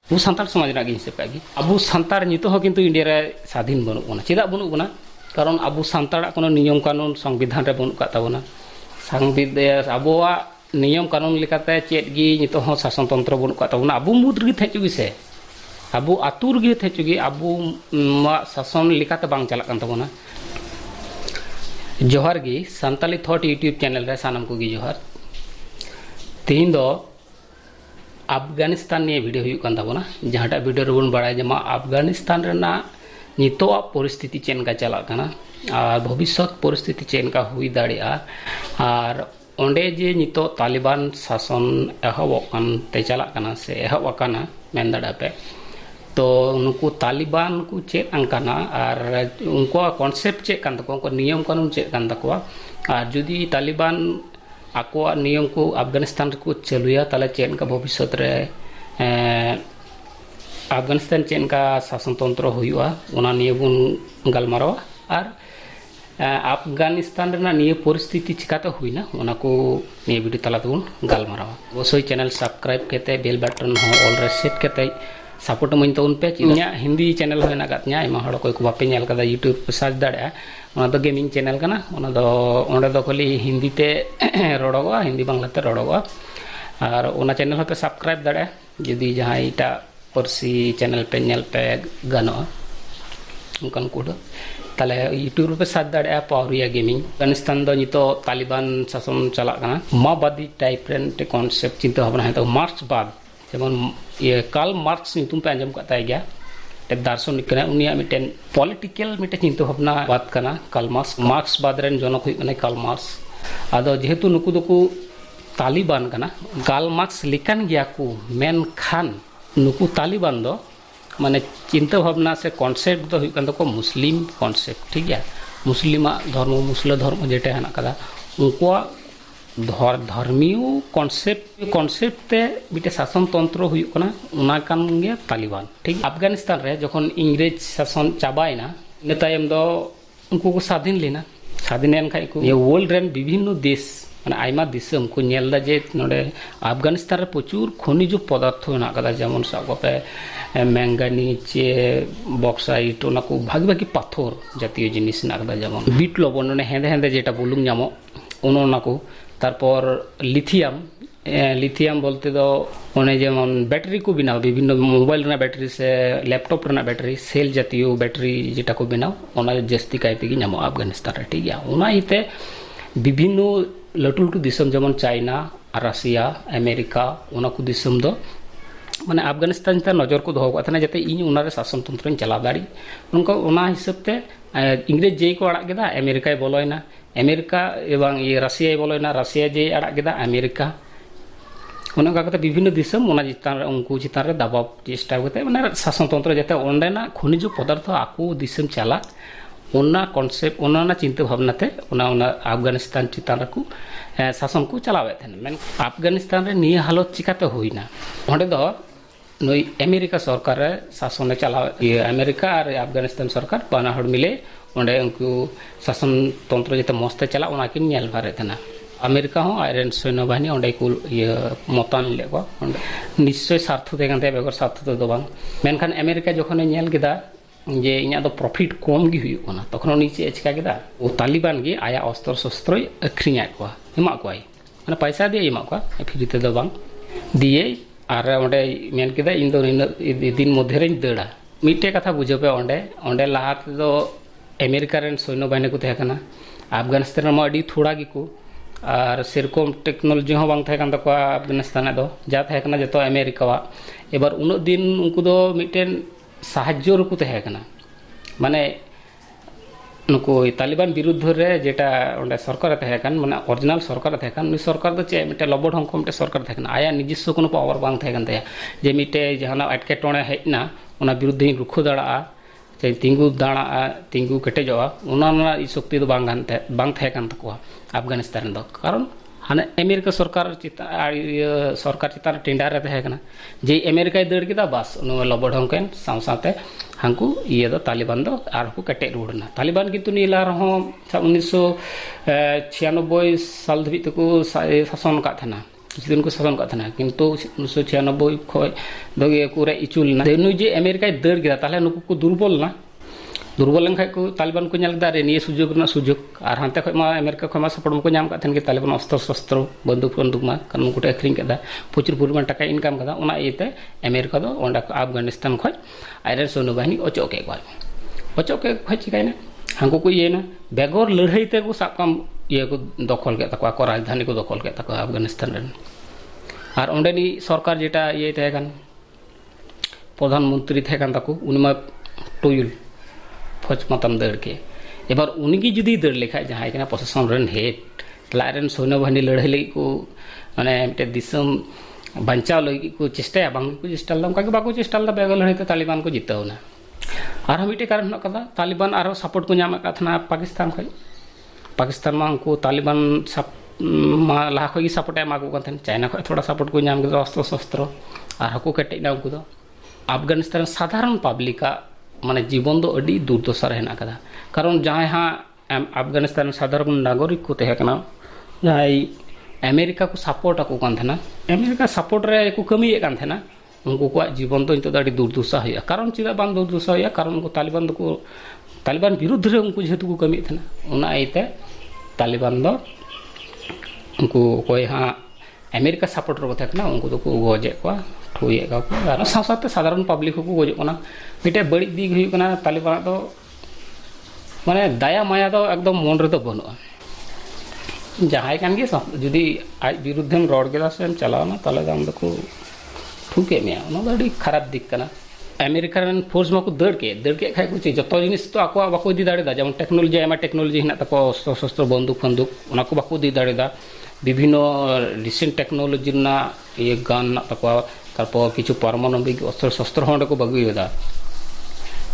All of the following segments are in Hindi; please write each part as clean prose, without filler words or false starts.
अबो सान्तार समाज ᱨᱮᱱᱟᱜ ᱜᱤᱧ ᱦᱤᱥᱟᱹᱵ ᱠᱟᱜ ᱜᱮ ᱟᱵᱚ ᱥᱟᱱᱛᱟᱲ ᱱᱤᱛᱚᱜ ᱦᱚᱸ ᱠᱤᱱᱛᱩ ᱤᱱᱰᱤᱭᱟ ᱨᱮ ᱥᱟᱫᱷᱤᱱ ᱵᱟᱹᱱᱩᱜ ᱵᱚᱱᱟ ᱪᱮᱫᱟᱜ ᱵᱟᱹᱱᱩᱜ ᱵᱚᱱᱟ ᱠᱟᱨᱚᱱ ᱟᱵᱚ ᱥᱟᱱᱛᱟᱲᱟᱜ কোনো নিয়ম কানুন সংবিধান রে বানুক ᱠᱟᱜ ᱛᱟᱵᱚᱱᱟ সংবিধান আবᱚᱣᱟᱜ নিয়ম কানুন লেকাতে চেত ᱜᱮ ᱱᱤᱛᱚᱜ ᱦᱚᱸ ᱥᱟᱥᱚᱱ ᱛᱚᱱᱛᱨᱚ ᱵᱟᱹᱱᱩᱜ ᱠᱟᱜ ᱛᱟᱵᱚᱱᱟ ᱟᱵᱚ ᱢᱩᱫ ᱨᱮᱜᱮ ᱛᱟᱦᱮᱸ ᱪᱩᱜᱤ ᱥᱮ ᱟᱵᱚ ᱟᱛᱩ ᱨᱮᱜᱮ ᱛᱟᱦᱮᱸ ᱪᱩᱜᱤ ᱟᱵᱚᱣᱟᱜ ᱥᱟᱥᱚᱱ ᱞᱮᱠᱟᱛᱮ ᱵᱟᱝ ᱪᱟᱞᱟᱜ ᱠᱟᱱ ᱛᱟᱵᱚᱱᱟ जोहार गी सान्ताली थॉट यूट्यूब चैनल रे सानाम को गी जोहार तीन दो अफगानिस्तान निये वीडियो हुयुक कान ताबोना जहाटा वीडियो रे बन बाड़ाय जमा अफगानिस्तान रेना नितोआ परिस्थिति चेनका चला काना और भविष्यत परिस्थिति चेनका हुई दाड़िया और ओंडे जे नितो तालिबान शासन एहबक कान ते चला काना से एहब काना मेन दाड़ा पे तो उनको तालिबान को चेक अंकाना और उनको कॉन्सेप्ट चेक कान तको उनको नियम कानून चेक कान तको और जुदी तालिबान आको नियम को अफगानिस्तान को चलुया ताले चेन का भविष्य रे अफगानिस्तान चेन का शासन तंत्र हुआ उना निये बुन गलमारवा और अफगानिस्तान रेना निये परिस्थिति चिकाते हुईना उना को निये वीडियो तला बुन गलमारवा अवश्य चैनल सब्सक्राइब केते बेल बटन हो ऑल रे सेट केते सपोर्ट मन तौन पे इन्या हिंदी चैनल होना कातन्या आयमा हड़ कोई को बापे नेल कदा यूट्यूब पे सर्च दाड़ा ओना दो गेमिंग चैनल कना ओना दो ओंडे दो खाली हिंदी ते रड़ोगा हिंदी बांग्ला ते रड़ोगा और ओना चैनल होते सब्सक्राइब दाड़ा यदि जहां इटा परसी चैनल पे नेल पे गानो उनकन कोड ताले यूट्यूब पे सर्च दाड़ा पावरिया गेमिंग अफगानिस्तान दो नितो तालिबान शासन चला कना माओवादी टाइप रेन ते कॉन्सेप्ट चिंता भावना है तो मार्च बाद जेमन ये कार्ल मार्क्स नितुम पे आंजम काता गया दार्शनिक कना उनिया मिटेन पॉलिटिकल मिटे चिंता भावना बात कना कार्ल मार्क्स बाद रेन जनक हुई कना कार्ल मार्क्स आदो जेहेतु नुकु दोकु तालिबान कना कार्ल मार्क्स लिखन गया को मेन खान नुकु तालिबान दो माने चिंता भावना से कॉन्सेप्ट दो हुई कन को मुस्लिम कॉन्सेप्ट ठीक है मुस्लिमा धर्म जेटे हना कदा उनको धर्मीय कॉन्सेप्ट ते बिटे शासन तंत्र हुयुकना उना कान गे तालिबान ठीक अफगानिस्तान रे जखन इंग्रेज शासन चाबायना इन तायम दो उनको को स्वाधीन लेना स्वाधीन एन खाय को ये वर्ल्ड रेन विभिन्न देश माने आयमा दिसम को नेलदा जे नोडे अफगानिस्तान रे प्रचुर खनिज पदार्थ होना कदा जेमन साबपे मैंगानीज बक्साइट ओना को भागी भागी पाथर जातीय जिनिस ना कदा जेमन बीट लबण ने हेंदे हेंदे जेटा बुलुम नामो ओना को तारपर लिथियम बोलते दो ओने जेमन बैटरी को बनाओ विभिन्न मोबाइल रेना बैटरी से लैपटॉप रेना बैटरी सेल जातीय बैटरी जेटा को बनाओ ओना जस्ती कायते गी नामो अफगानिस्तान रे ठीक गया ओना इते विभिन्न लटू लटू दिसम जेमन चाइना राशिया अमेरिका ओना को दिसम दो माने अफगानिस्तान ते नजर को दोहो काथना जाते इन ओना रे शासन तंत्र चला दाड़ी उनको ओना हिसाब ते इंग्रेज जे को अड़ा गेदा अमेरिका बोलोयना अमेरिका एवं ये राशिया बोलोयना राशिया जे अड़ा गेदा अमेरिका ओना का विभिन्न दिसम ओना चितान उनको चितान रे दबाव चेष्टा करते माने शासन तंत्र जाते ओंडेना खनिज पदार्थ आको दिसम चला ओना कॉन्सेप्ट ओना चिंता भावना ते ओना अफगानिस्तान चितान को शासन को चलावे थे मैं अफगानिस्तान रे निये हालत चिकाते होइना ओंडे दो नई अमेरिका सरकार शासन चला अमेरिका और अफगानिस्तान सरकार बाना हड़ मिले ओंडे उनको शासन तंत्र जते मस्ते चला ओना किन नेल बारे थे अमेरिका हो आयरन सैन्य बाहिनी ओंडे को ये मतन लेको निश्चय स्वार्थ तेगन ते बेगर स्वार्थ तो बांग मेनखान अमेरिका जखन नेल गेदा जे इना दो प्रॉफिट कम गी हुई कोना तखन उनी चे चिका गेदा ओ तालिबान गे आया अस्त्र शस्त्र अखरिया को एमा कोई माने पैसा दे एमा को फ्री ते दो बांग दिए और ओंडे मेन केदा इन दो दिन मध्य रे दड़ा मिटे कथा बुझे पे ओंडे लाहा दो अमेरिका रेन सैन्य बाहिनी को तहे कना अफगानिस्तान मा अडी थोड़ा गिको और सेरकम टेक्नोलॉजी हो बांग तहे कान तको अफगानिस्तान दो जा तहे कना जतो अमेरिका वा एबार उनो दिन उनको दो मिटेन साहाज्य रुकु तहे कना माने नुको तालिबान विरुद्ध रे जेटा ओंडे सरकार तहे कान माने ओरिजिनल सरकार तहे कान उनी सरकार दो चे मिटे लबड हंको मिटे सरकार तहे कान आया निजिस्व कोनो पावर बांग तहे कान तया जे मिटे जहाना अटके टोणे हेजना ओना विरुद्ध ही रुखु दाड़ा चे तिंगु दाड़ा तिंगु केटेजवा ओना शक्ति दो बांग तहे कान तको अफगानिस्तान दो कारण हाने अमेरिका सरकार चितान टेंडर रे तहे काना जे अमेरिका दड़ केदा बस नो लबड हंकेन सावसाते हांकु ये दो तालिबान दो आर को कटे रुड़ना तालिबान किंतु नीला रहो 1996 साल धबी तको शासन का थना किछु दिन को शासन करते हैं किंतु 1996 खय दगे कुरे इचुल ना देनु जे अमेरिका दर गया ताले नुकु को दुर्बल ना दुर्बल लेन को तालिबान को नेल दा रे निये सुजोग ना सुजोग और हानते खय मा अमेरिका खय मा सपोर्ट को नाम काथेन के तालिबान अस्त्र शस्त्र बंदूक बंदूक मा कारण उनको अखरिंग कदा प्रचुर परिमाण टाका इनकम कदा ओना इते अमेरिका दो ओंडा अफगानिस्तान खय आयरन सैन्य बाहिनी अचोक के गय अचोक के खय चिकायना हांको को येना बेगोर लड़ाई ते को साब काम ये को दखल के तको को राजधानी को दखल के तको अफगानिस्तान रेन और ओंडेनी सरकार जेटा ये तहेकान प्रधानमंत्री तहेकान तको उनिमा टोयुल फौज मतम दर के एबार उनगी जुदी दर लेखा जहां कना प्रशासन रेन हेड लारेन सैन्य बाहिनी लड़ाई लगी को माने मिटे दिसम बंचाव लगी को चेष्टा बांग को चेष्टा लम का बाको चेष्टा ला बेगोर लड़ाई ते तालिबान को जितावना और मिटे कारण कदा तालिबान और सपोर्ट को नाम का पाकिस्तान खै पाकिस्तान में उनको तालिबान लाहा खो सपोर्ट एमा को चाइना खो थोड़ा सपोर्ट को नाम अस्त्र शस्त्र और हको कटेना उनको अफगानिस्तान साधारण पब्लिक माने जीवन दो अड़ी दुर्दशा हेना कदा कारण जहां हाँ अफगानिस्तान साधारण नागरिक को तहेकना जहां अमेरिका को सपोर्ट को अमेरिका सपोर्ट रे को कमी कान थेना उनको को जीवन तो नितो अड़ी दुर्दशा हुआ कारण चिदा बान दुर्दशा हुआ कारण उनको तालिबान विरुद्ध रे उनको जेहेतु को कमी थेना उना आइते तालिबान दो उनको कोई हाँ अमेरिका सपोर्ट रो थेकना उनको तो को गोजे को ठुये का को और साथ साधारण पब्लिक को गोजे कोना मिटे बड़ी दिग हुई कना तालिबान दो माने दया माया दो एकदम मन रे तो बनुआ जहां कान गे जुदी आज विरुद्धम रोड के से चलावना ताले दाम दो को ठुके में ओना दो अड़ी खराब दिक कना अमेरिका रन फोर्स में को दड़ के खाय कुछ जो जिनिस तो आको बाको दी दाड़े दा जेमन टेक्नोलॉजी आमा टेक्नोलॉजी हिना तको शस्त्र बंदूक फंदूक ओना को बाको दी दाड़े दा विभिन्न रिसेंट टेक्नोलॉजी ना ये गन ना तको तारपर किछु पारमाणविक अस्त्र शस्त्र होंडे को बगुयदा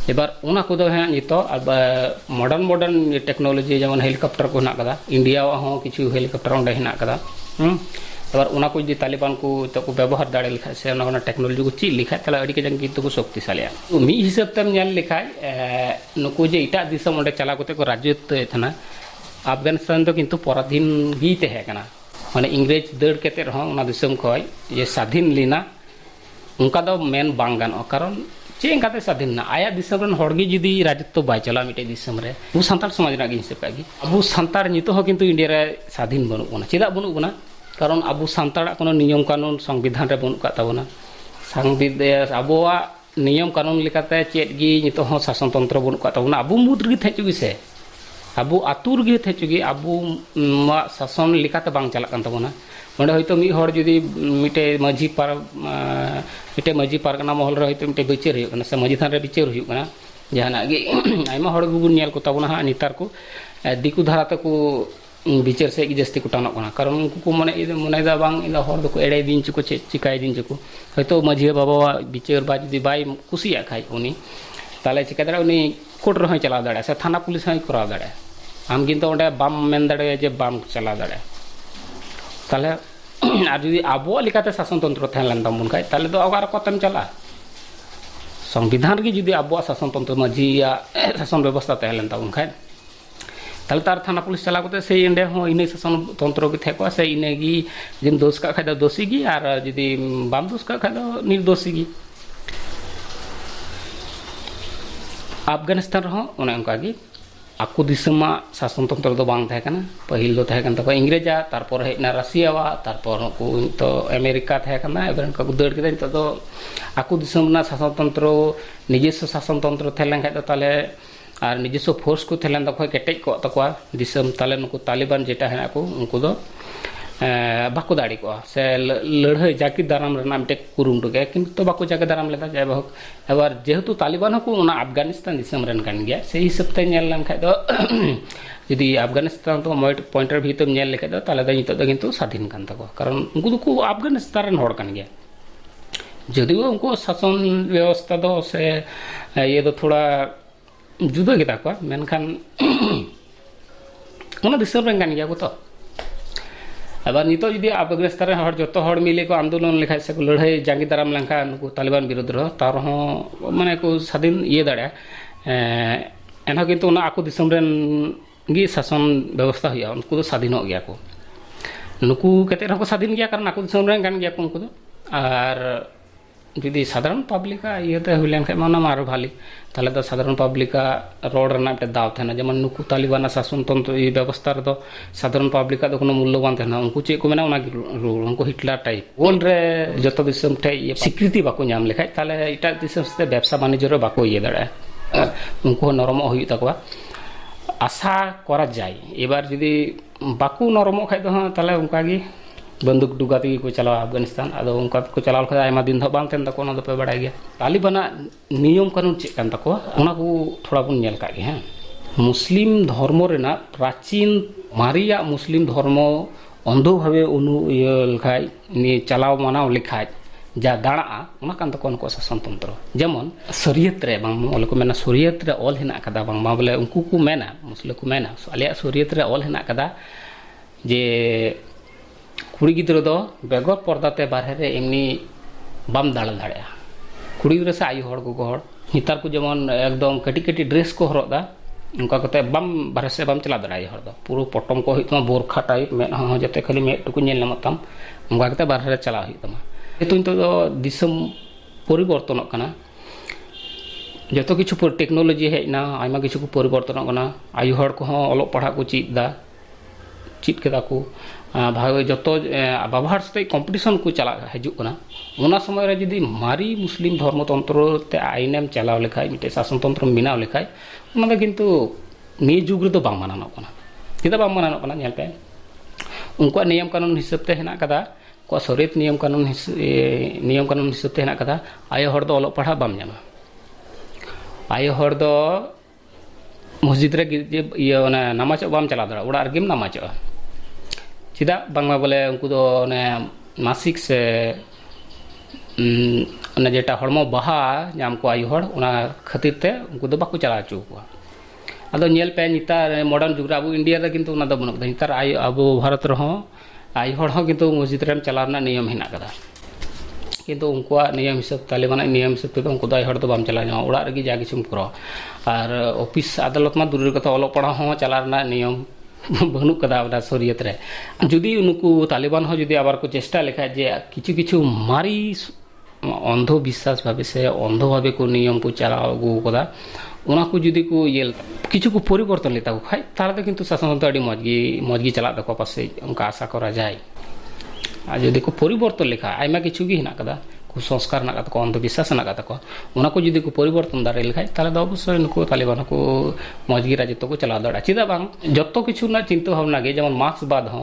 एबार ओना को दो है नितो अब मॉडर्न टेक्नोलॉजी जेमन हेलीकॉप्टर को हिना कदा इंडिया हो किछु हेलीकॉप्टर ओंडे हिना कदा एबार ओना को जी तालिबान को तो को व्यवहार दाड़े लिखा से ओना टेक्नोलॉजी को ची लिखा तला अड़ी के जंग किंतु को शक्तिशाली मी हिसाब तम नेल लिखा नुको जे इटा दिसम ओंडे चला कोते को राज्यत्व थना अफगानिस्तान तो किंतु पराधीन गी तहे कना माने इंग्रेज दड़ केते रहो ओना दिसम खय ये स्वाधीन लेना उनका दो मेन बांग गानो कारण चे काते स्वाधीन ना आया दिसम रन हड़गी जुदी राज्यत्व बाय चला मिटे दिसम रे वो संताल समाज ना गी हिसाब कागी अबु संतार नितो हो किंतु इंडिया रे स्वाधीन बनु बना चेदा बनु बना कारण अबु संताड़ा कोनो नियम कानून संविधान रे बनु का ताबना संविधान अबुआ नियम कानून लेकाते चेद गी नितो हो शासन तंत्र बनु का ताबना अबु मुद रे थेचुगी से अबु आतुर गे थेचुगी अबु मा शासन लेकाते बांग चला कान ताबना ओंडे होयतो मी हर जुदी मिटे माझी पारगना महल रे होयतो मिटे बिचार हुई से माझी थान रे बिचार हुई जहाना गे आयमा हर गुबुन नेल को ताबना हा नितार को दिकु धारा तको बिचार से जस्ती को टानो कारण उनको को मनेदा बांग इन हर दो एड़े दिन चको चिकाय दिन चको होयतो माझी बाबा बिचार बा जुदी बाय कुसिया खाय उनी ताले चिका दाड़ा उनी कोर्ट रे चला दाड़ा से थाना पुलिस हई कराव दाड़ा आम किंतु ओंडे बाम मेन दाड़े जे बाम चला दाड़ा ताले आर जुदी आबो लिकाते शासन तंत्र थेलन तमन खाय ताले दो अगार कतम चला संविधान की जुदी आबो शासन तंत्र माझिया शासन व्यवस्था तहेलन तमन खाय ताले तार थाना पुलिस चला कोते से इंडे हो इने शासन तंत्र के थेको से इने गी जिन दोष का खाय दोषी गी आर जुदी बाम दोष का खाय निर्दोषी गी अफगानिस्तान रहो ओने उनका गी आकु दिसमा शासन तंत्र दो बांग थे कना पहिल दो थे कन तको इंग्रेजा तारपर हेना रशिया वा तारपर को तो अमेरिका थे कना एबरन का दड़ के तो दो आकु दिसम ना शासन तंत्र निजेस्व शासन तंत्र थेलन खाय तो ताले और निजेस्व फोर्स को थेलन दो केटेज को तको दिसम ताले नुको तालिबान जेटा है को उनको दो बाको दाड़ी को से लड़ाई जाकी दाराम रना मिटे कुरुमटो के किंतु बाको जाके दाराम लेता जाय बहु एबार जेहेतु तालिबान को उना अफगानिस्तान दिसम रन कान गया से हिसाब ते नेल लन खाय दो यदि अफगानिस्तान तो पॉइंट ऑफ व्यू तो नेल लेखे दो ताले द नितो दो किंतु स्वाधीन कान तको कारण उनको दो को अफगानिस्तान रन होड़ कान गया जदिव उनको शासन व्यवस्था दो से ये दो थोड़ा जुदा गेता को मेनखान उना दिसम रन कान गया को तो अब नितो जुदी अफगानिस्तान हर जो हर मिले को आंदोलन लेखा से लड़ाई जांगी दाराम लंका नुको तालिबान विरुद्ध रहो तार हो माने को स्वाधीन ये दाड़ा एना किंतु ना आको दिसम रेन गी शासन व्यवस्था हुआ उनको तो स्वाधीन हो गया को नुकु कते रहो स्वाधीन गया कारण आकु दिसम रेन कान गया को उनको दो और जुदी साधारण पब्लिका इयते हुई लेन खाय माना मारो भाली ताले दो साधारण पब्लिका रोड रना पे दाव थे ना जेमन नुकु तालिबान शासन तंत्र व्यवस्था रे दो साधारण पब्लिका दो कोनो मूल्यवान थे ना उनको चे को मेना उना रूल उनको हिटलर टाइप वर्ल्ड रे जतो दिसम ठे स्वीकृति बाको नाम लेखाय ताले इटा दिसम से व्यवसाय वाणिज्य रे बाको इये दाड़ा उनको नरम हुई तकवा आशा करा जाय एबार जुदी बाको नरम खाय दो ताले उनका गी बंदूक डुगा तक को चलावा अफगानिस्तान अदो उनका को चलाव लखा आयमा दिन द बांग तेन तको ना पे बड़ाय गया तालिबान नियम कानून चेक कान तको ओना को थोड़ा बुन नेल का हैं मुस्लिम धर्म रेना प्राचीन मारिया मुस्लिम धर्म अंधो भावे उनु लखाय नि चलाव मानाव लिखाय जा दाणा ओना कान तको उनको शासन तंत्र जेमन शरीयत रे बांग ओले को मेना शरीयत रे ऑल हिना कदा बांग मा बोले उनको को मेना मुस्लिम को मेना आलिया शरीयत रे ऑल हिना कदा जे कुड़ी गिद्रो दो बेगर पर्दाते बाहर रे एमनी बाम दाल दाड़े कुड़ी गिद्रो से आयु हड़ को हड़ नितार को जेमन एकदम कटी कटी ड्रेस को हरद दा उनका कते बाम बाहर से बाम चला दाड़ा हड़ दो पूरा पटम को हितमा बोरखा टाइप में हो जते खाली में टुकु नेल नमतम उनका कते बाहर रे चला हितमा एतुन तो दिसम परिवर्तन कना जतो किछु पर टेक्नोलॉजी हेना आयमा किछु को परिवर्तन कना आयु हड़ को ओलो पढ़ा को चीज दा चीज केदा को भाग जो बाबार सते कम्पिटिशन को चला हजुना उना समय रे जदी मारी मुस्लिम धर्मतंत्र ते आईनेम चलाव लेखाय मिटे शासन तंत्र बिनाव लेखाय उना दो किंतु नि जुग रे दो बांग मानानो कना किदा बांग मानानो कना नेल पे उनको नियम कानून हिसाब ते हेना कदा को शरीयत नियम कानून हिसाब ते हेना कदा आयो हर दो ओलो पढ़ा बाम जामा आयो हर दो मस्जिद रे ये नमाज बाम चला दड़ा उड़ा रगिम नमाज चिदा बांगमा बोले उनको दो ने मासिक से जेटा हड़मो बहा नाम को आयु हड़ उना खातिर ते उनको दो बाको चला चु को अदो नेल पे नितार मॉडर्न जुग रे अबो इंडिया रे किंतु उना दो बन नितार आयु अबो भारत रे हो आयु हड़ हो किंतु मस्जिद रे चला ना नियम हिना कदा किंतु उनको नियम हिसाब तालिबान नियम हिसाब ते उनको दो आयु हड़ दो बाम चला जा उड़ा रगी जा किछुम करो और ऑफिस अदालत मा दूर कथा ओलो पढ़ा हो चला ना नियम बनू कदा शरीयत रे जुदी उनको तालिबान हो जुदी आबार को चेष्टा लेखा जे किछु किछु मारी अंधो विश्वास भावे से अंधो भावे को नियम को चला गु कदा उना को जुदी को ये किछु को परिवर्तन लेता को खाय तार किंतु शासन तंत्र अडी मजगी चला दको पासे उनका आशा करा जाय आ जुदी को परिवर्तन लेखा आयमा किछु गी हिना कदा कुसंस्कार ना को अंधविश्वास ना को उना को जुदी को परिवर्तन दारे लेखाय ताले दो अवश्य नुको तालिबान को मजगी राजत्व को चला दड़ा चिदा बांग जत्तो किछु ना चिंता भावना गे जेमन मार्क्सवाद हो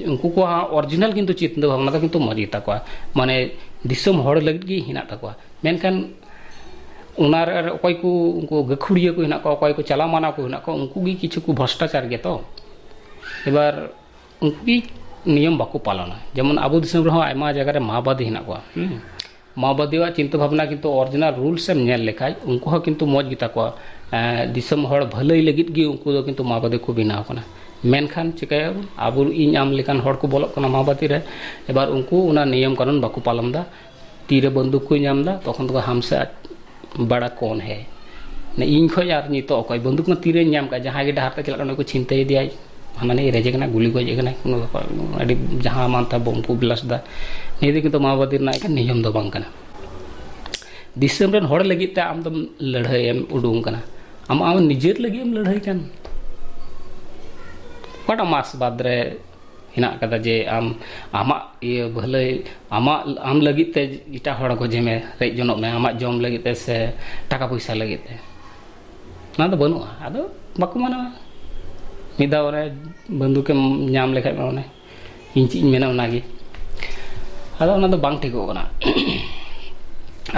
उनको को ओरिजिनल किंतु चिंता भावना तो किंतु मजगी तको माने दिसम हड़ लगित गी हिना तको मेनखान उनार अकय को उनको गखुड़िया को हिना को अकय को चला माना को हिना को उनको गी किछु को भ्रष्टाचार गे तो एबार उनकी नियम बाको पालना जेमन आबो दिसम रहो आयमा जगह रे माओवादी हिना को माओवादीवा चिंता भावना किंतु ओरिजिनल रूल्स एम नेल लेखाय उनको हो किंतु मज गिता को दिसम हड़ भलई लगित गी उनको दो किंतु माओवादी को बिनाव कना मेनखान चिकाय आबो इन आम लेकान हड़ को बोलक कना माओवादी रे एबार उनको उना नियम कानून बाको पालन दा तीरे बंदूक को नाम दा तखन तो हमसे बड़ा कौन है ने इन खो यार नि तो अकय बंदूक में तीरे नाम का जहां गे डहार ते चला को चिंता दिया हाना रेजे कना गुली गजे कना अडी जहां मानता बम को ब्लास्ट दा ने किंतु माओवादी ना नियम दो बांग कना दिसम रन हड़ लगी ते आम दम लड़ाई एम उडुंग कना आम निजेर लगी एम लड़ाई कन पटा मास बाद रे हिना कदा जे आमा ये भले आम लगी ते इटा हड़ को जेमे रेज जनक में आमा जम लगी ते से टाका पैसा लगी ते ना दो बनुआ आदो बाको माना मिदा रे बंदूक नाम लेखाय माने इन चीज मेना उनागी आदो उना दो बांग ठिको कना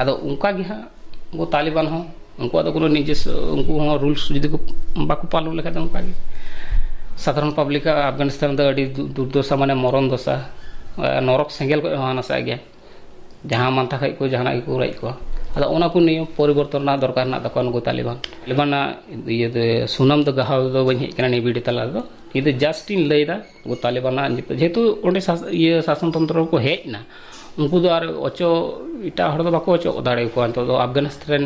आदो उनका गी हा वो तालिबान हो उनको तो कोनो निजे उनको रूल्स जदी को बाको पालन लेखा उनका गी साधारण पब्लिक अफगानिस्तान दो अडी दुर्दशा माने मरण दशा नरक सेंगेल को हानासा गया जहां मानता खाय को जहाना को राय को अदा ओना को नियम परिवर्तन ना दरकार ना तको उनको तालिबान ये सुनाम दो गहाव दो बनि कना नि वीडियो तला दो ये जस्ट इन लेदा वो तालिबान जेहेतु ओंडे ये शासन तंत्र को हेज ना उनको दो आर अचो इटा हड़ दो बाको अचो दाड़े को तो अफगानिस्तान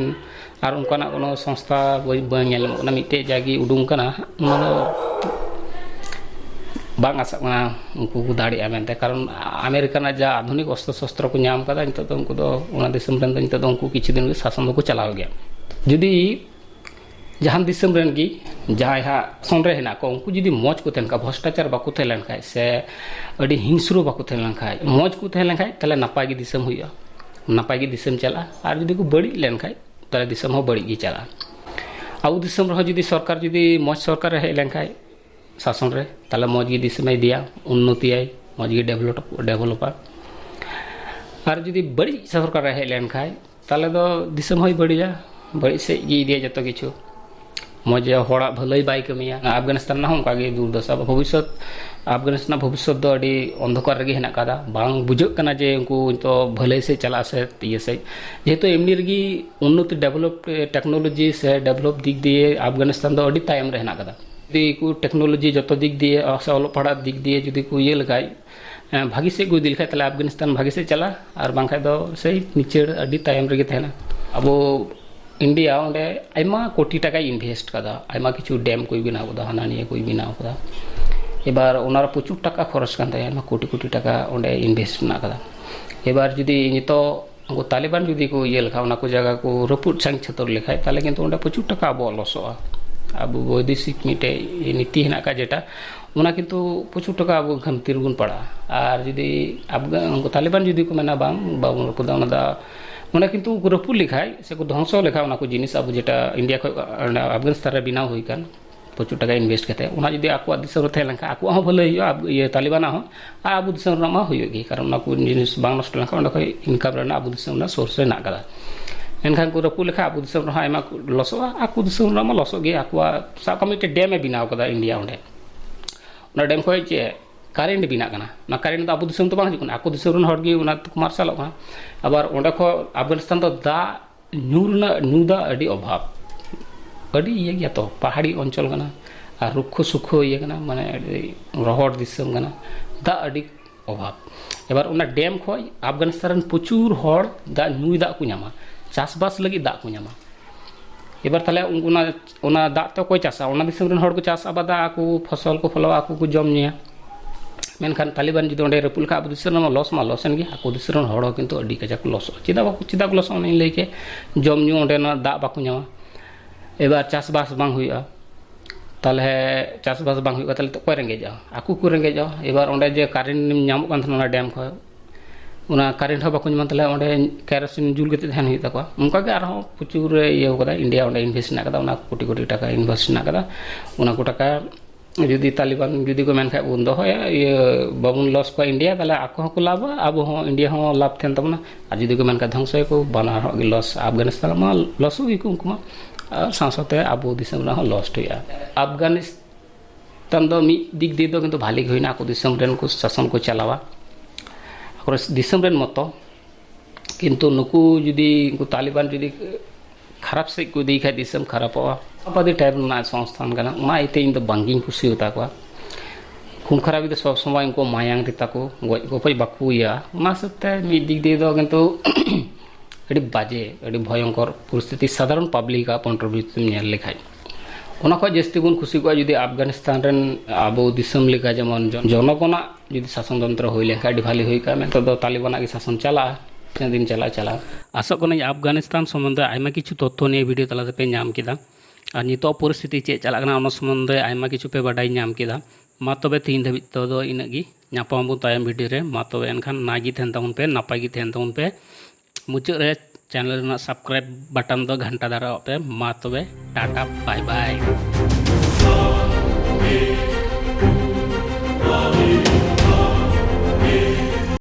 और उनका कोनो संस्था बनेल मिट्टे जागी उडुंग कना bang asak mana unku ku dari amente karon Amerika na ja आधुनिक अस्त्र शस्त्र को नाम kada नित तो उनको तो उना दिसम रेन नित तो उनको किछि दिन शासन को चलाव गया जुदी जहां दिसम रेन की जहां हा सोनरे हेना को उनको जुदी मौज को तेन का भ्रष्टाचार बाकु थेलन खाय से अडी हिंसुरो बाकु थेलन खाय मौज को थेलन खाय तले नापाय गी दिसम हुइया नापाय गी दिसम चला आर जुदी को बड़ी लेन खाय तले दिसम हो बड़ी गी चला आउ दिसम रह जुदी सरकार जुदी मौज सरकार हे लेन खाय शासन रे ताले मौज गी दिसम दिया उन्नति आय मौज गी डेवलपर और जुदी बड़ी सरकार हे लेन खाय ताले दो दिसम होय बड़िया बड़ी से गी दिया जतो किछु मौज होड़ा भलाई बाय कमिया अफगानिस्तान ना हमका गे दुर्दशा भविष्य अफगानिस्तान भविष्य दो अडी अंधकार रेगे हेना कादा बांग बुझक कना जे उनको तो भलाई से चला से ये से जेहेतु एमनी रेगी उन्नति डेवलप टेक्नोलॉजी से डेवलप दिख दिए अफगानिस्तान दो अडी टाइम रे हेना कादा जुदी को टेक्नोलॉजी जतो दिख दिए से ऑल पढ़ा दिख दिए जुदी को ये लगाय भागी से को दिल खाय तले अफगानिस्तान भागी से चला और बांखा दो से नीचे अडी टाइम रेगे थेना अब इंडिया ओंडे आयमा कोटी टाका इनभेस्ट कदा आयमा किछु डैम कोई बिना कदा हाना निये कोई बिना कदा एबार ओनार प्रचुर टाका खरच कान ताय आयमा कोटी कोटी टाका ओंडे इनभेस्ट ना कदा एबार जुदी नितो उनको तालिबान जुदी को ये लेखा ओना को जगह को रपुट सांग छतर लेखाय ताले किंतु ओंडे प्रचुर टाका अब लसोआ अब वैदेशिक मिटे नीति हेना का जेटा ओना किंतु प्रचुर टाका अब घंतिर गुण पड़ा और जुदी अफगान उनको तालिबान जुदी को मेना बांग बाबू रपुदा ओना दा ओना किंतु रपुट लिखाय से को ध्वंस लेखा ओना को जिनिस अब जेटा इंडिया को अफगानिस्तान रे बिना हुई कान प्रचुर टाका इनवेस्ट करते ओना जुदी आको दिसम रे थेलन का आको हो भले अब ये तालिबान हो आ अबु दिसम रे मा होयोगी कारण ओना को जिनिस बांग नष्ट लेखा ओना को इनकम रे अबु दिसम ना सोर्स रे ना कदा एनखान को रपुट लेखा अबु दिसम रे आयमा लसोआ आको दिसम रे मा लसोगे आको सा कमिटे डैम ए बिनाव कदा इंडिया ओंडे ओना डैम को जे कारेंट बिना कना ना कारेंट तो अबु दिसम तो बांग हिजुकना आको दिसम रन हड़गी ओना तो मार्शल कना आबार ओंडे को अफगानिस्तान तो दा न्यूरना न्यूदा अडी अभाव अडी ये गया तो पहाड़ी अंचल कना और रुक्खो सुखो ये कना माने रहोड़ दिसम कना दा अडी अभाव एबार ओना डैम खोय अफगानिस्तान प्रचुर हड़ दा न्यूई दा को न्यामा चासबास लगी दा को न्यामा एबार ताले ओना दा तो कोई चासा ओना दिसम रन हड़ को चास आबादा आको फसल को फलो आको को जम निया मेनखान तालिबान जुदी ओंडे रपुल का अबु दिसम मा लॉसन गे आको दिसम हड़ किंतु अडी कजा को लॉस चिदा को लॉस ओने लेके जम न्यू ओंडे ना दा बाको न्यामा एबार चासबास बांग हुइआ ताले चासबास बांग हुइआ ताले तो कोई रेंगेजा आको को रेंगेजा एबार ओंडे जे कारेंट न्यामो कान थना डैम खो ओना कारेंट हो बाको न्याम ताले ओंडे केरोसिन जुल गते थान हुइ ताको उनका के आरो प्रचुर ये होदा इंडिया ओंडे इन्वेस्ट ना कदा ओना कोटी कोटी टाका इन्वेस्ट ना कदा ओना को टाका जुदी तालिबान जुदी को मेन खाय उन दो ये बाबुन लॉस को इंडिया ताले आको को लाभ अब हो इंडिया हो लाभ थेन तबना आ जुदी को मेन का ध्वंस को बना लॉस अफगानिस्तान मा लॉस हुई को उनको सांसते अबु दिसम ना लॉस्ट हुआ अफगानिस्तान दो मी दिक दे दो किंतु भाली होइना को दिसम रेन को शासन को चलावा और दिसम रेन मतो किंतु नुकु जुदी को तालिबान जुदी खराब से को देखा दिसम खराब हुआ अपदी टाइप ना संस्थान कना ओना इते इन दो बांगिंग खुशी होता को खून खराबी तो सब समय इनको मायांग रिता को गoj गोपय बाकुया ओना सत्ते मी दिक दे दो किंतु अड़ी बाजे अड़ी भयंकर परिस्थिति साधारण पब्लिक कंट्रीब्यूशन नेल लेखाय ओना को जस्ती गुण खुशी को जुदी अफगानिस्तान रेन आबो दिसम लेखा जेमन जनगणना जुदी शासन तंत्र होई लेखा अड़ी भाली होई का में तो तालिबान के शासन चला दिन चला आशा कना अफगानिस्तान संबंध आयमा किछु तथ्य ने वीडियो तलाते पे नाम किदा और नितो परिस्थिति चे चला कना ओना संबंध आयमा किछु पे बाडाई नाम किदा मा तबे तीन धबित तो दो इनगी नापामबो तायम वीडियो रे मा तबे एनखान नागी थेन ताउन पे नापाई गी थेन ताउन पे मुचाद रे चैनल ना सब्सक्राइब बटन दो घंटा दारा पे मा तबे टाटा बाय बाय।